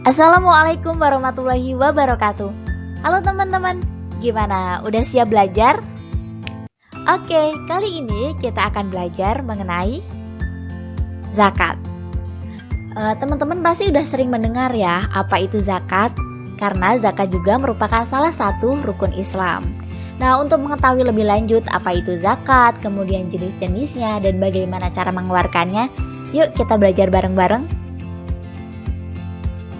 Assalamualaikum warahmatullahi wabarakatuh. Halo teman-teman, gimana? Udah siap belajar? Oke, kali ini kita akan belajar mengenai zakat. Teman-teman pasti udah sering mendengar ya apa itu zakat, karena zakat juga merupakan salah satu rukun Islam. Nah, untuk mengetahui lebih lanjut apa itu zakat, kemudian jenis-jenisnya dan bagaimana cara mengeluarkannya, yuk kita belajar bareng-bareng.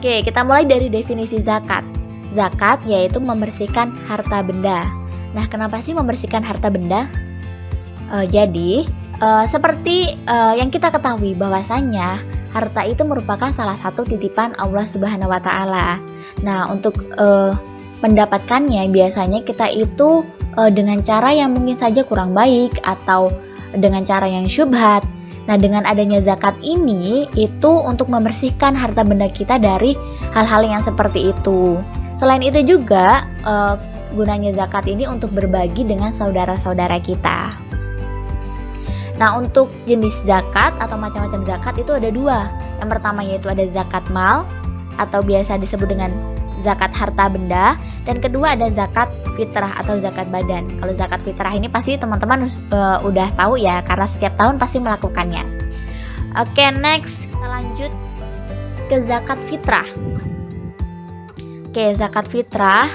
Oke, kita mulai dari definisi zakat. Zakat yaitu membersihkan harta benda. Nah, kenapa sih membersihkan harta benda? Seperti yang kita ketahui bahwasannya harta itu merupakan salah satu titipan Allah Subhanahu wa Ta'ala. Nah, untuk mendapatkannya biasanya kita itu dengan cara yang mungkin saja kurang baik atau dengan cara yang syubhat. Nah, dengan adanya zakat ini itu untuk membersihkan harta benda kita dari hal-hal yang seperti itu. Selain itu juga gunanya zakat ini untuk berbagi dengan saudara-saudara kita. Nah, untuk jenis zakat atau macam-macam zakat itu ada dua. Yang pertama yaitu ada zakat mal atau biasa disebut dengan zakat harta benda, dan kedua ada zakat fitrah atau zakat badan. Kalau zakat fitrah ini pasti teman-teman udah tahu ya, karena setiap tahun pasti melakukannya. Oke, next kita lanjut ke zakat fitrah. Oke, zakat fitrah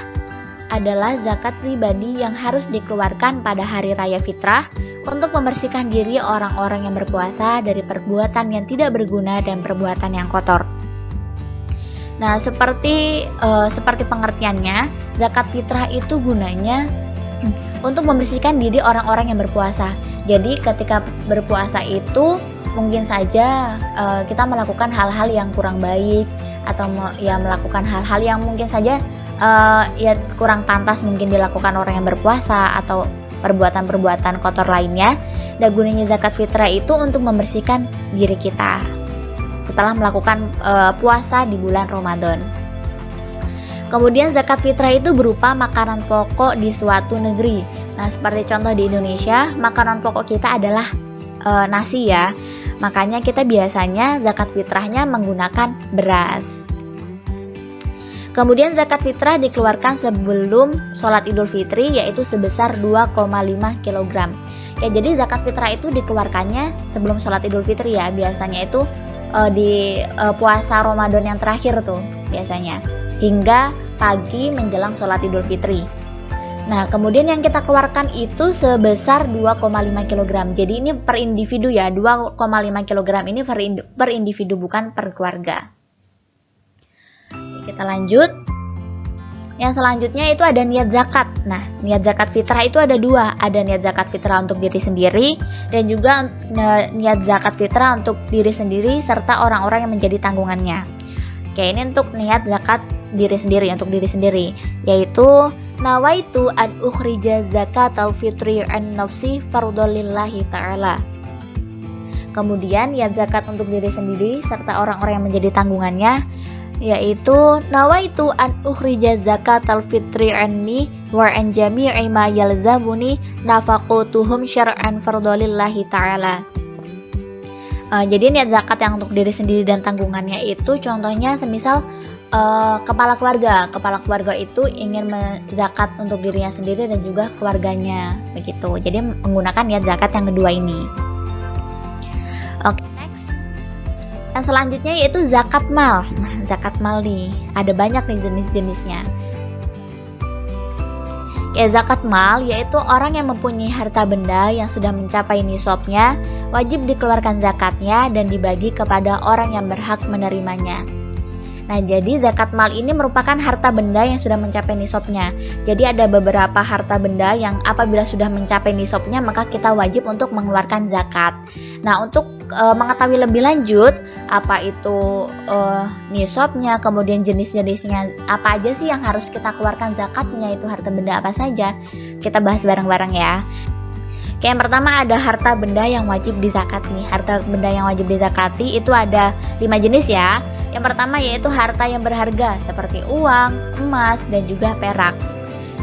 adalah zakat pribadi yang harus dikeluarkan pada hari raya fitrah untuk membersihkan diri orang-orang yang berpuasa dari perbuatan yang tidak berguna dan perbuatan yang kotor. Nah, seperti pengertiannya, zakat fitrah itu gunanya untuk membersihkan diri orang-orang yang berpuasa. Jadi ketika berpuasa itu mungkin saja kita melakukan hal-hal yang kurang baik atau melakukan hal-hal yang mungkin saja kurang pantas mungkin dilakukan orang yang berpuasa atau perbuatan-perbuatan kotor lainnya. Dan gunanya zakat fitrah itu untuk membersihkan diri kita setelah melakukan puasa di bulan Ramadan. Kemudian zakat fitrah itu berupa makanan pokok di suatu negeri. Nah, seperti contoh di Indonesia, makanan pokok kita adalah nasi ya. Makanya kita biasanya zakat fitrahnya menggunakan beras. Kemudian zakat fitrah dikeluarkan sebelum sholat Idul Fitri, yaitu sebesar 2,5 kg. Ya, jadi zakat fitrah itu dikeluarkannya sebelum sholat Idul Fitri ya. Biasanya itu di puasa Ramadan yang terakhir tuh biasanya, hingga pagi menjelang sholat Idul Fitri. Nah, kemudian yang kita keluarkan itu sebesar 2,5 kg. Jadi ini per individu ya, 2,5 kg ini per individu, bukan per keluarga. Oke, kita lanjut. Yang selanjutnya itu ada niat zakat. Nah, niat zakat fitrah itu ada dua. Ada niat zakat fitrah untuk diri sendiri dan juga niat zakat fitrah untuk diri sendiri serta orang-orang yang menjadi tanggungannya. Oke, ini untuk niat zakat diri sendiri, untuk diri sendiri, yaitu nawaitu an ukhrija zakatal fitri an nafsi fardholillahi ta'ala. Kemudian niat zakat untuk diri sendiri serta orang-orang yang menjadi tanggungannya, yaitu nawaitu an ukhrija zakatal fitri anni wa an jami'i ma yalzamuni nafaqatuhum syar'an fardholillahi ta'ala. Jadi niat zakat yang untuk diri sendiri dan tanggungannya itu contohnya semisal kepala keluarga itu ingin zakat untuk dirinya sendiri dan juga keluarganya begitu. Jadi menggunakan niat zakat yang kedua ini. Oke, next. Yang selanjutnya yaitu zakat mal. Nah, zakat mal nih ada banyak nih jenis-jenisnya. Zakat mal yaitu orang yang mempunyai harta benda yang sudah mencapai nisabnya, wajib dikeluarkan zakatnya dan dibagi kepada orang yang berhak menerimanya. Nah, jadi zakat mal ini merupakan harta benda yang sudah mencapai nisabnya. Jadi ada beberapa harta benda yang apabila sudah mencapai nisabnya maka kita wajib untuk mengeluarkan zakat. Nah, untuk mengetahui lebih lanjut apa itu nisabnya, kemudian jenis-jenisnya apa aja sih yang harus kita keluarkan zakatnya, itu harta benda apa saja, kita bahas bareng-bareng ya. Oke, yang pertama ada harta benda yang wajib dizakati nih. Harta benda yang wajib dizakati itu ada 5 jenis ya. Yang pertama yaitu harta yang berharga seperti uang, emas, dan juga perak.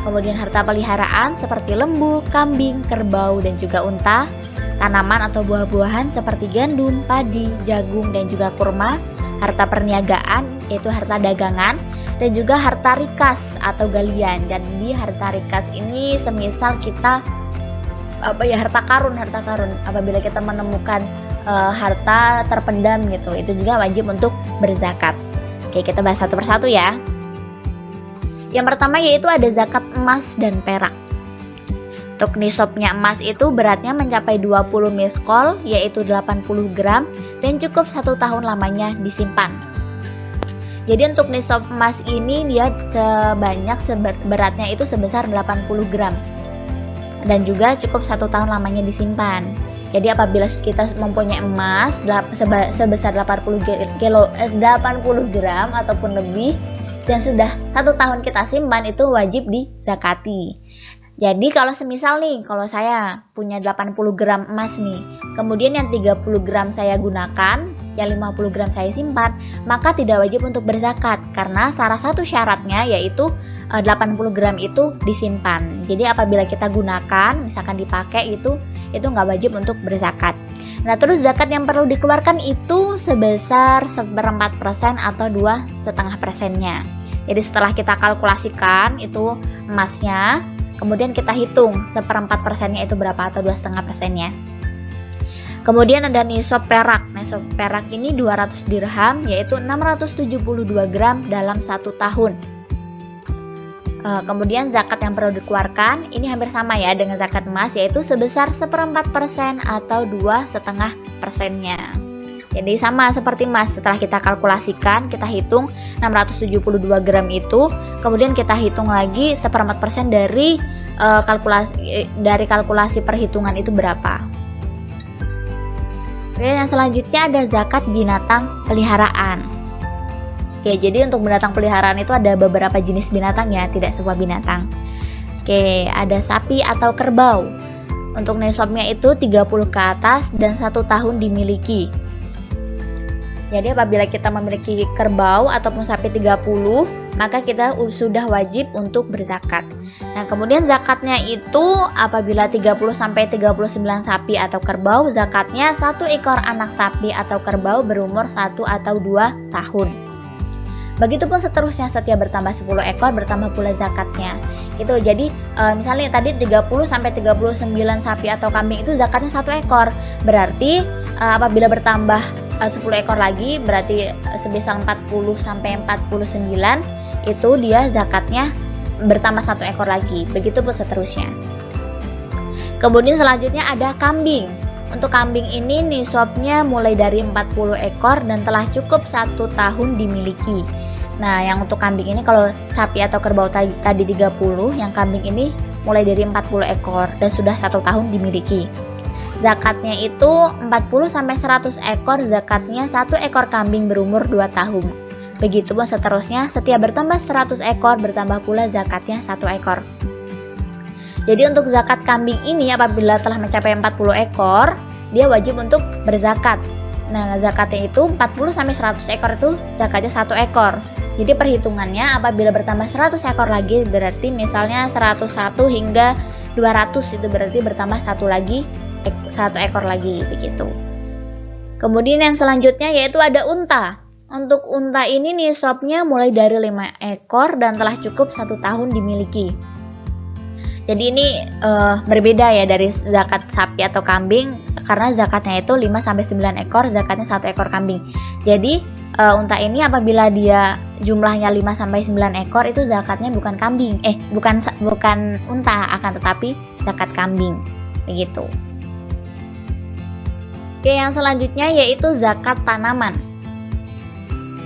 Kemudian harta peliharaan seperti lembu, kambing, kerbau, dan juga unta. Tanaman atau buah-buahan seperti gandum, padi, jagung, dan juga kurma. harta perniagaan yaitu harta dagangan, dan juga harta rikas atau galian. Jadi harta rikas ini semisal kita harta karun apabila kita menemukan harta terpendam gitu, itu juga wajib untuk berzakat. Oke, kita bahas satu persatu ya. Yang pertama yaitu ada zakat emas dan perak. Untuk nisabnya emas itu beratnya mencapai 20 miskol yaitu 80 gram dan cukup 1 tahun lamanya disimpan. Jadi untuk nisab emas ini dia beratnya itu sebesar 80 gram dan juga cukup 1 tahun lamanya disimpan. Jadi apabila kita mempunyai emas sebesar 80 gram ataupun lebih dan sudah 1 tahun kita simpan, itu wajib dizakati. Jadi kalau semisal nih, kalau saya punya 80 gram emas nih, kemudian yang 30 gram saya gunakan, yang 50 gram saya simpan, maka tidak wajib untuk berzakat karena salah satu syaratnya yaitu 80 gram itu disimpan. Jadi apabila kita gunakan, misalkan dipakai itu nggak wajib untuk berzakat. Nah, terus zakat yang perlu dikeluarkan itu sebesar 1/4% atau 2,5%-nya. Jadi setelah kita kalkulasikan itu emasnya, kemudian kita hitung 1/4%-nya itu berapa atau 2,5%-nya. Kemudian ada nisab perak. Nisab perak ini 200 dirham yaitu 672 gram dalam 1 tahun. Kemudian zakat yang perlu dikeluarkan ini hampir sama ya dengan zakat emas, yaitu sebesar 1/4% atau 2,5%-nya. Jadi sama seperti emas, setelah kita kalkulasikan, kita hitung 672 gram itu, kemudian kita hitung lagi 1/4% dari kalkulasi perhitungan itu berapa. Oke, yang selanjutnya ada zakat binatang peliharaan. Oke, jadi untuk binatang peliharaan itu ada beberapa jenis binatang ya, tidak semua binatang. Oke, ada sapi atau kerbau. Untuk nisabnya itu 30 ke atas dan 1 tahun dimiliki. Jadi apabila kita memiliki kerbau ataupun sapi 30, maka kita sudah wajib untuk berzakat. Nah, kemudian zakatnya itu apabila 30 sampai 39 sapi atau kerbau, zakatnya 1 ekor anak sapi atau kerbau berumur 1 atau 2 tahun. Begitupun seterusnya, setiap bertambah 10 ekor bertambah pula zakatnya. Itu jadi misalnya tadi 30 sampai 39 sapi atau kambing itu zakatnya 1 ekor. Berarti apabila bertambah 10 ekor lagi berarti sebesar 40 sampai 49 itu dia zakatnya bertambah 1 ekor lagi. Begitupun seterusnya. Kemudian selanjutnya ada kambing. Untuk kambing ini nisabnya mulai dari 40 ekor dan telah cukup 1 tahun dimiliki. Nah, yang untuk kambing ini kalau sapi atau kerbau tadi 30, yang kambing ini mulai dari 40 ekor dan sudah 1 tahun dimiliki. Zakatnya itu 40 sampai 100 ekor, zakatnya 1 ekor kambing berumur 2 tahun. Begitupun seterusnya, setiap bertambah 100 ekor bertambah pula zakatnya 1 ekor. Jadi untuk zakat kambing ini apabila telah mencapai 40 ekor, dia wajib untuk berzakat. Nah, zakatnya itu 40 sampai 100 ekor itu zakatnya 1 ekor. Jadi perhitungannya apabila bertambah 100 ekor lagi berarti misalnya 101 hingga 200 itu berarti bertambah 1 ekor lagi begitu. Kemudian yang selanjutnya yaitu ada unta. Untuk unta ini nisabnya mulai dari 5 ekor dan telah cukup 1 tahun dimiliki. Jadi ini berbeda ya dari zakat sapi atau kambing karena zakatnya itu 5 sampai 9 ekor, zakatnya 1 ekor kambing. Jadi unta ini apabila dia jumlahnya 5 sampai 9 ekor itu zakatnya bukan kambing, bukan unta akan tetapi zakat kambing. Begitu. Oke, yang selanjutnya yaitu zakat tanaman.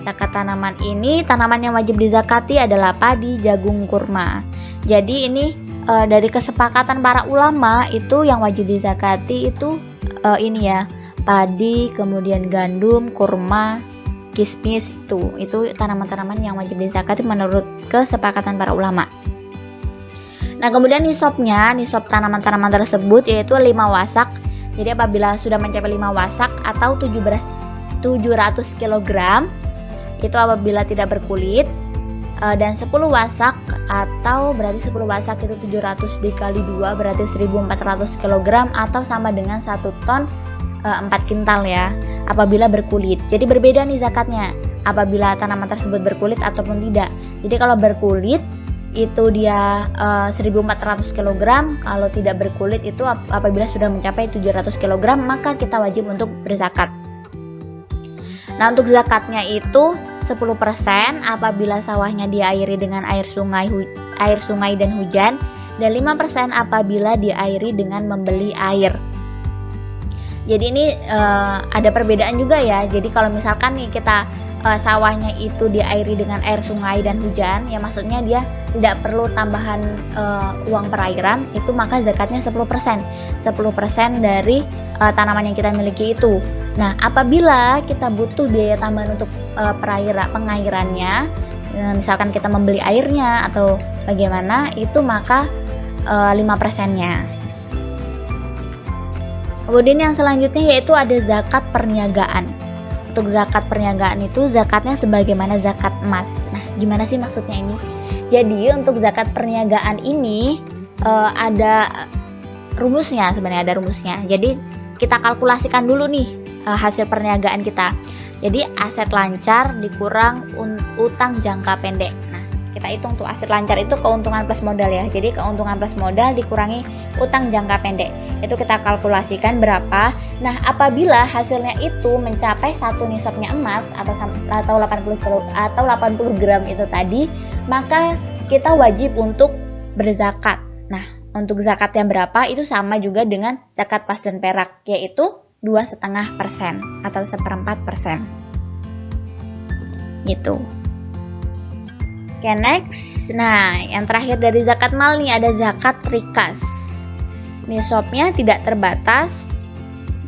Zakat tanaman ini tanaman yang wajib dizakati adalah padi, jagung, kurma. Jadi ini dari kesepakatan para ulama itu yang wajib dizakati itu ini ya, padi, kemudian gandum, kurma, kismis itu tanaman-tanaman yang wajib dizakati menurut kesepakatan para ulama. Nah, kemudian nisab tanaman-tanaman tersebut yaitu 5 wasak. Jadi apabila sudah mencapai 5 wasak atau 700 kg itu apabila tidak berkulit, dan 10 wasak atau berarti 10 wasak itu 700 dikali 2 berarti 1400 kg atau sama dengan 1 ton 4 kintal ya apabila berkulit. Jadi berbeda nih zakatnya. apabila tanaman tersebut berkulit ataupun tidak. Jadi kalau berkulit itu dia 1400 kg, kalau tidak berkulit itu apabila sudah mencapai 700 kg maka kita wajib untuk berzakat. Nah, untuk zakatnya itu 10% apabila sawahnya diairi dengan air sungai dan hujan, dan 5% apabila diairi dengan membeli air. Jadi ini ada perbedaan juga ya. Jadi kalau misalkan nih kita sawahnya itu diairi dengan air sungai dan hujan, ya maksudnya dia tidak perlu tambahan uang perairan, itu maka zakatnya 10%. 10% dari tanaman yang kita miliki itu. Nah, apabila kita butuh biaya tambahan untuk pengairannya, misalkan kita membeli airnya atau bagaimana, itu maka 5%-nya. Kemudian yang selanjutnya yaitu ada zakat perniagaan. Untuk zakat perniagaan itu zakatnya sebagaimana zakat emas. Nah, gimana sih maksudnya ini? Jadi untuk zakat perniagaan ini ada rumusnya, sebenarnya ada rumusnya. Jadi kita kalkulasikan dulu nih hasil perniagaan kita. Jadi aset lancar dikurang utang jangka pendek. Nah, kita hitung tuh aset lancar itu keuntungan plus modal ya. Jadi keuntungan plus modal dikurangi utang jangka pendek. Itu kita kalkulasikan berapa. Nah, apabila hasilnya itu mencapai 1 nisabnya emas atau 80 gram itu tadi, maka kita wajib untuk berzakat. Nah, untuk zakat yang berapa itu sama juga dengan zakat pas dan perak, yaitu 2,5% atau 1/4%. Gitu. Oke, next. Nah, yang terakhir dari zakat mal nih ada zakat rikas. Nisabnya tidak terbatas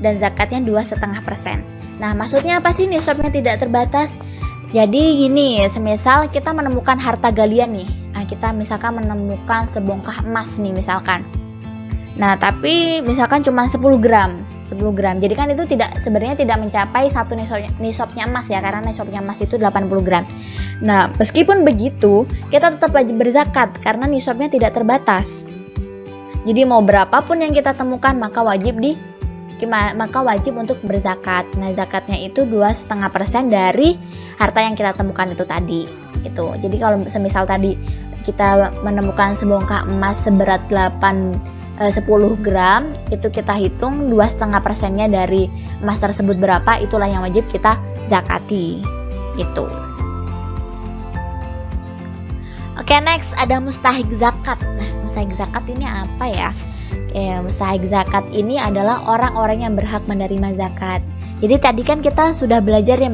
dan zakatnya 2,5%. Nah, maksudnya apa sih nisabnya tidak terbatas? Jadi gini, semisal kita menemukan harta galian nih. Nah, kita misalkan menemukan sebongkah emas nih misalkan. Nah, tapi misalkan cuma 10 gram. Jadi kan itu sebenarnya tidak mencapai 1 nisabnya emas ya, karena nisabnya emas itu 80 gram. Nah, meskipun begitu, kita tetap wajib berzakat karena nisabnya tidak terbatas. Jadi mau berapapun yang kita temukan maka wajib untuk berzakat. Nah, zakatnya itu 2,5% dari harta yang kita temukan itu tadi. Itu. Jadi kalau semisal tadi kita menemukan sebongkah emas seberat 10 gram, itu kita hitung 2,5%-nya dari emas tersebut berapa, itulah yang wajib kita zakati. Gitu. Oke, next ada mustahik zakat. Nah, mustahik zakat ini apa ya? Mustahik zakat ini adalah orang-orang yang berhak menerima zakat. Jadi tadi kan kita sudah belajar ya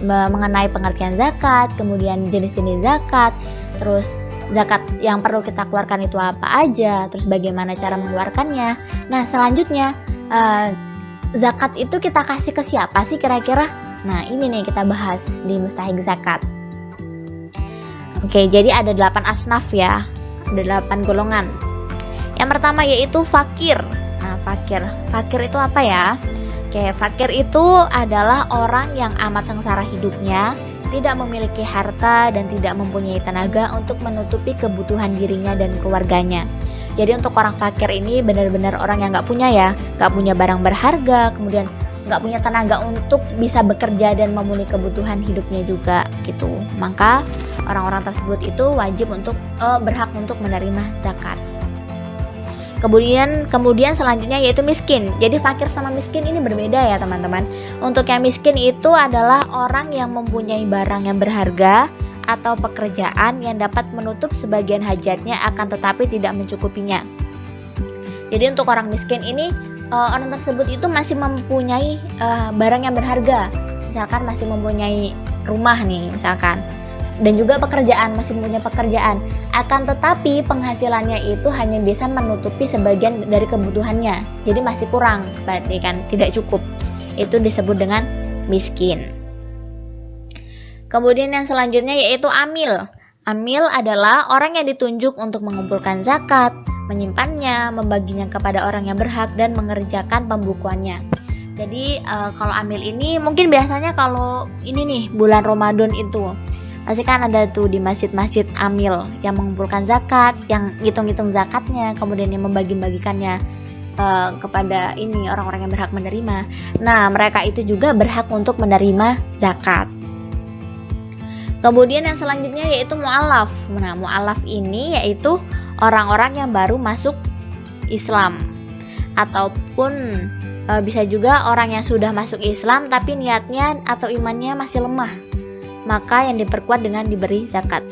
mengenai pengertian zakat, kemudian jenis-jenis zakat, terus zakat yang perlu kita keluarkan itu apa aja, terus bagaimana cara mengeluarkannya. Nah, selanjutnya zakat itu kita kasih ke siapa sih kira-kira? Nah, ini nih kita bahas di mustahik zakat. Oke, jadi ada 8 asnaf ya, ada 8 golongan. Yang pertama yaitu fakir. Nah, fakir itu apa ya? Oke, fakir itu adalah orang yang amat sengsara hidupnya, tidak memiliki harta dan tidak mempunyai tenaga untuk menutupi kebutuhan dirinya dan keluarganya. Jadi untuk orang fakir ini benar-benar orang yang nggak punya ya, nggak punya barang berharga, kemudian nggak punya tenaga untuk bisa bekerja dan memenuhi kebutuhan hidupnya juga gitu. Maka orang-orang tersebut itu wajib untuk berhak untuk menerima zakat. Kemudian selanjutnya yaitu miskin. Jadi fakir sama miskin ini berbeda ya teman-teman. Untuk yang miskin itu adalah orang yang mempunyai barang yang berharga atau pekerjaan yang dapat menutup sebagian hajatnya akan tetapi tidak mencukupinya. Jadi untuk orang miskin ini orang tersebut itu masih mempunyai barang yang berharga. Misalkan masih mempunyai rumah nih misalkan. Dan juga masih mempunyai pekerjaan, akan tetapi penghasilannya itu hanya bisa menutupi sebagian dari kebutuhannya, jadi masih kurang, berarti kan tidak cukup. Itu disebut dengan miskin. Kemudian yang selanjutnya yaitu amil. Amil adalah orang yang ditunjuk untuk mengumpulkan zakat, menyimpannya, membaginya kepada orang yang berhak, dan mengerjakan pembukuannya. Jadi kalau amil ini mungkin biasanya kalau ini nih bulan Ramadan itu pasti kan ada tuh di masjid-masjid amil yang mengumpulkan zakat, yang hitung-hitung zakatnya, kemudian yang membagi-bagikannya kepada ini orang-orang yang berhak menerima. Nah, mereka itu juga berhak untuk menerima zakat. Kemudian yang selanjutnya yaitu mu'alaf. Nah, mu'alaf ini yaitu orang-orang yang baru masuk Islam, ataupun bisa juga orang yang sudah masuk Islam tapi niatnya atau imannya masih lemah, maka yang diperkuat dengan diberi zakat.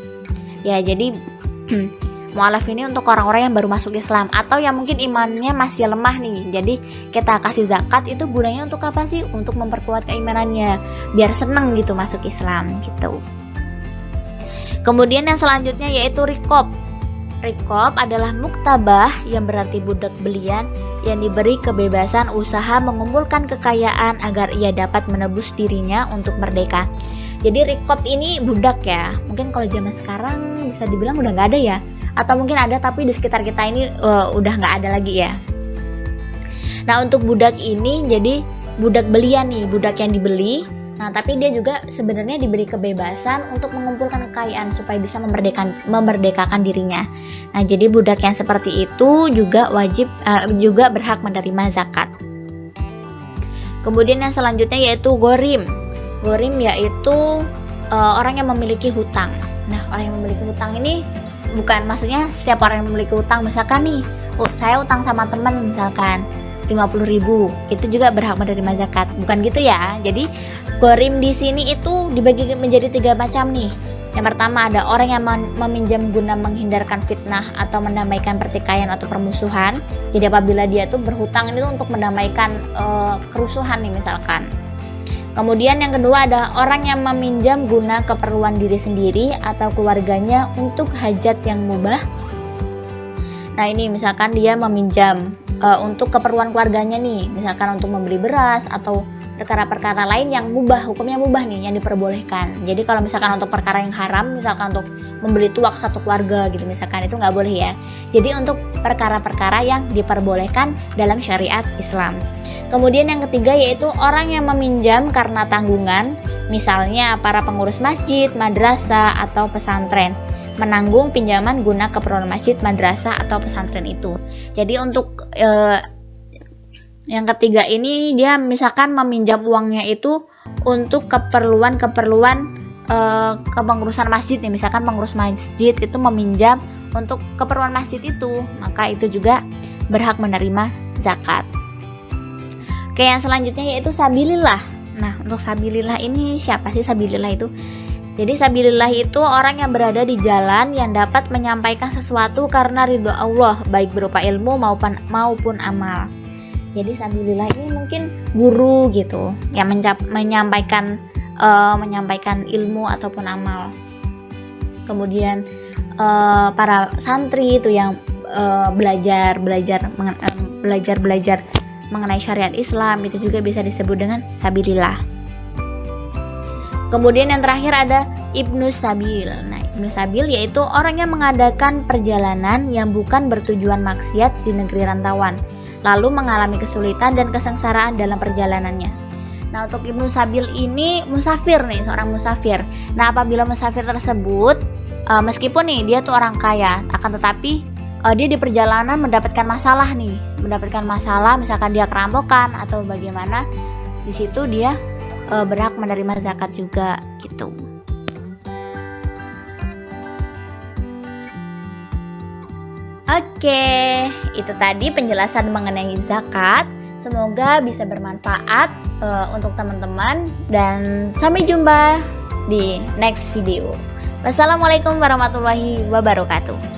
Ya, jadi mu'alaf ini untuk orang-orang yang baru masuk Islam atau yang mungkin imannya masih lemah nih. Jadi kita kasih zakat itu gunanya untuk apa sih? Untuk memperkuat keimanannya, biar seneng gitu masuk Islam gitu. Kemudian yang selanjutnya yaitu riqab. Riqab adalah muktabah yang berarti budak belian yang diberi kebebasan usaha mengumpulkan kekayaan agar ia dapat menebus dirinya untuk merdeka. Jadi riqab ini budak ya. Mungkin kalau zaman sekarang bisa dibilang udah nggak ada ya. Atau mungkin ada tapi di sekitar kita ini udah nggak ada lagi ya. Nah, untuk budak ini jadi budak belian nih, budak yang dibeli. Nah, tapi dia juga sebenarnya diberi kebebasan untuk mengumpulkan kekayaan supaya bisa memerdekakan dirinya. Nah, jadi budak yang seperti itu juga juga berhak menerima zakat. Kemudian yang selanjutnya yaitu gorim. Gorim yaitu orang yang memiliki hutang. Nah, orang yang memiliki hutang ini bukan maksudnya setiap orang yang memiliki hutang, misalkan nih, saya utang sama teman misalkan 50.000, itu juga berhak menerima zakat. Bukan gitu ya. Jadi gorim di sini itu dibagi menjadi 3 macam nih. Yang pertama ada orang yang meminjam guna menghindarkan fitnah atau mendamaikan pertikaian atau permusuhan. Jadi apabila dia tuh berhutang itu untuk mendamaikan kerusuhan nih misalkan. Kemudian yang kedua ada orang yang meminjam guna keperluan diri sendiri atau keluarganya untuk hajat yang mubah. Nah, ini misalkan dia meminjam untuk keperluan keluarganya nih, misalkan untuk membeli beras atau perkara-perkara lain yang mubah, hukumnya mubah nih, yang diperbolehkan. Jadi kalau misalkan untuk perkara yang haram, misalkan untuk membeli tuak satu keluarga gitu misalkan, itu nggak boleh ya. Jadi untuk perkara-perkara yang diperbolehkan dalam syariat Islam. Kemudian yang ketiga yaitu orang yang meminjam karena tanggungan, misalnya para pengurus masjid, madrasah, atau pesantren, menanggung pinjaman guna keperluan masjid, madrasah, atau pesantren itu. Jadi untuk yang ketiga ini dia misalkan meminjam uangnya itu untuk keperluan kepengurusan masjid nih, misalkan pengurus masjid itu meminjam untuk keperluan masjid itu, maka itu juga berhak menerima zakat. Oke, yang selanjutnya yaitu sabilillah. Nah, untuk sabilillah ini siapa sih sabilillah itu? Jadi sabilillah itu orang yang berada di jalan yang dapat menyampaikan sesuatu karena ridho Allah, baik berupa ilmu maupun amal. Jadi sabilillah ini mungkin guru gitu yang menyampaikan ilmu ataupun amal. Kemudian para santri itu yang belajar mengenai syariat Islam, itu juga bisa disebut dengan sabilillah. Kemudian yang terakhir ada Ibnu Sabil. Nah, Ibnu Sabil yaitu orang yang mengadakan perjalanan yang bukan bertujuan maksiat di negeri rantauan, lalu mengalami kesulitan dan kesengsaraan dalam perjalanannya. Nah, untuk Ibnu Sabil ini musafir nih, seorang musafir. Nah, apabila musafir tersebut meskipun nih dia tuh orang kaya, akan tetapi dia di perjalanan mendapatkan masalah, misalkan dia kerampokan atau bagaimana, di situ dia berhak menerima zakat juga gitu. Oke, itu tadi penjelasan mengenai zakat. Semoga bisa bermanfaat untuk teman-teman dan sampai jumpa di next video. Wassalamualaikum warahmatullahi wabarakatuh.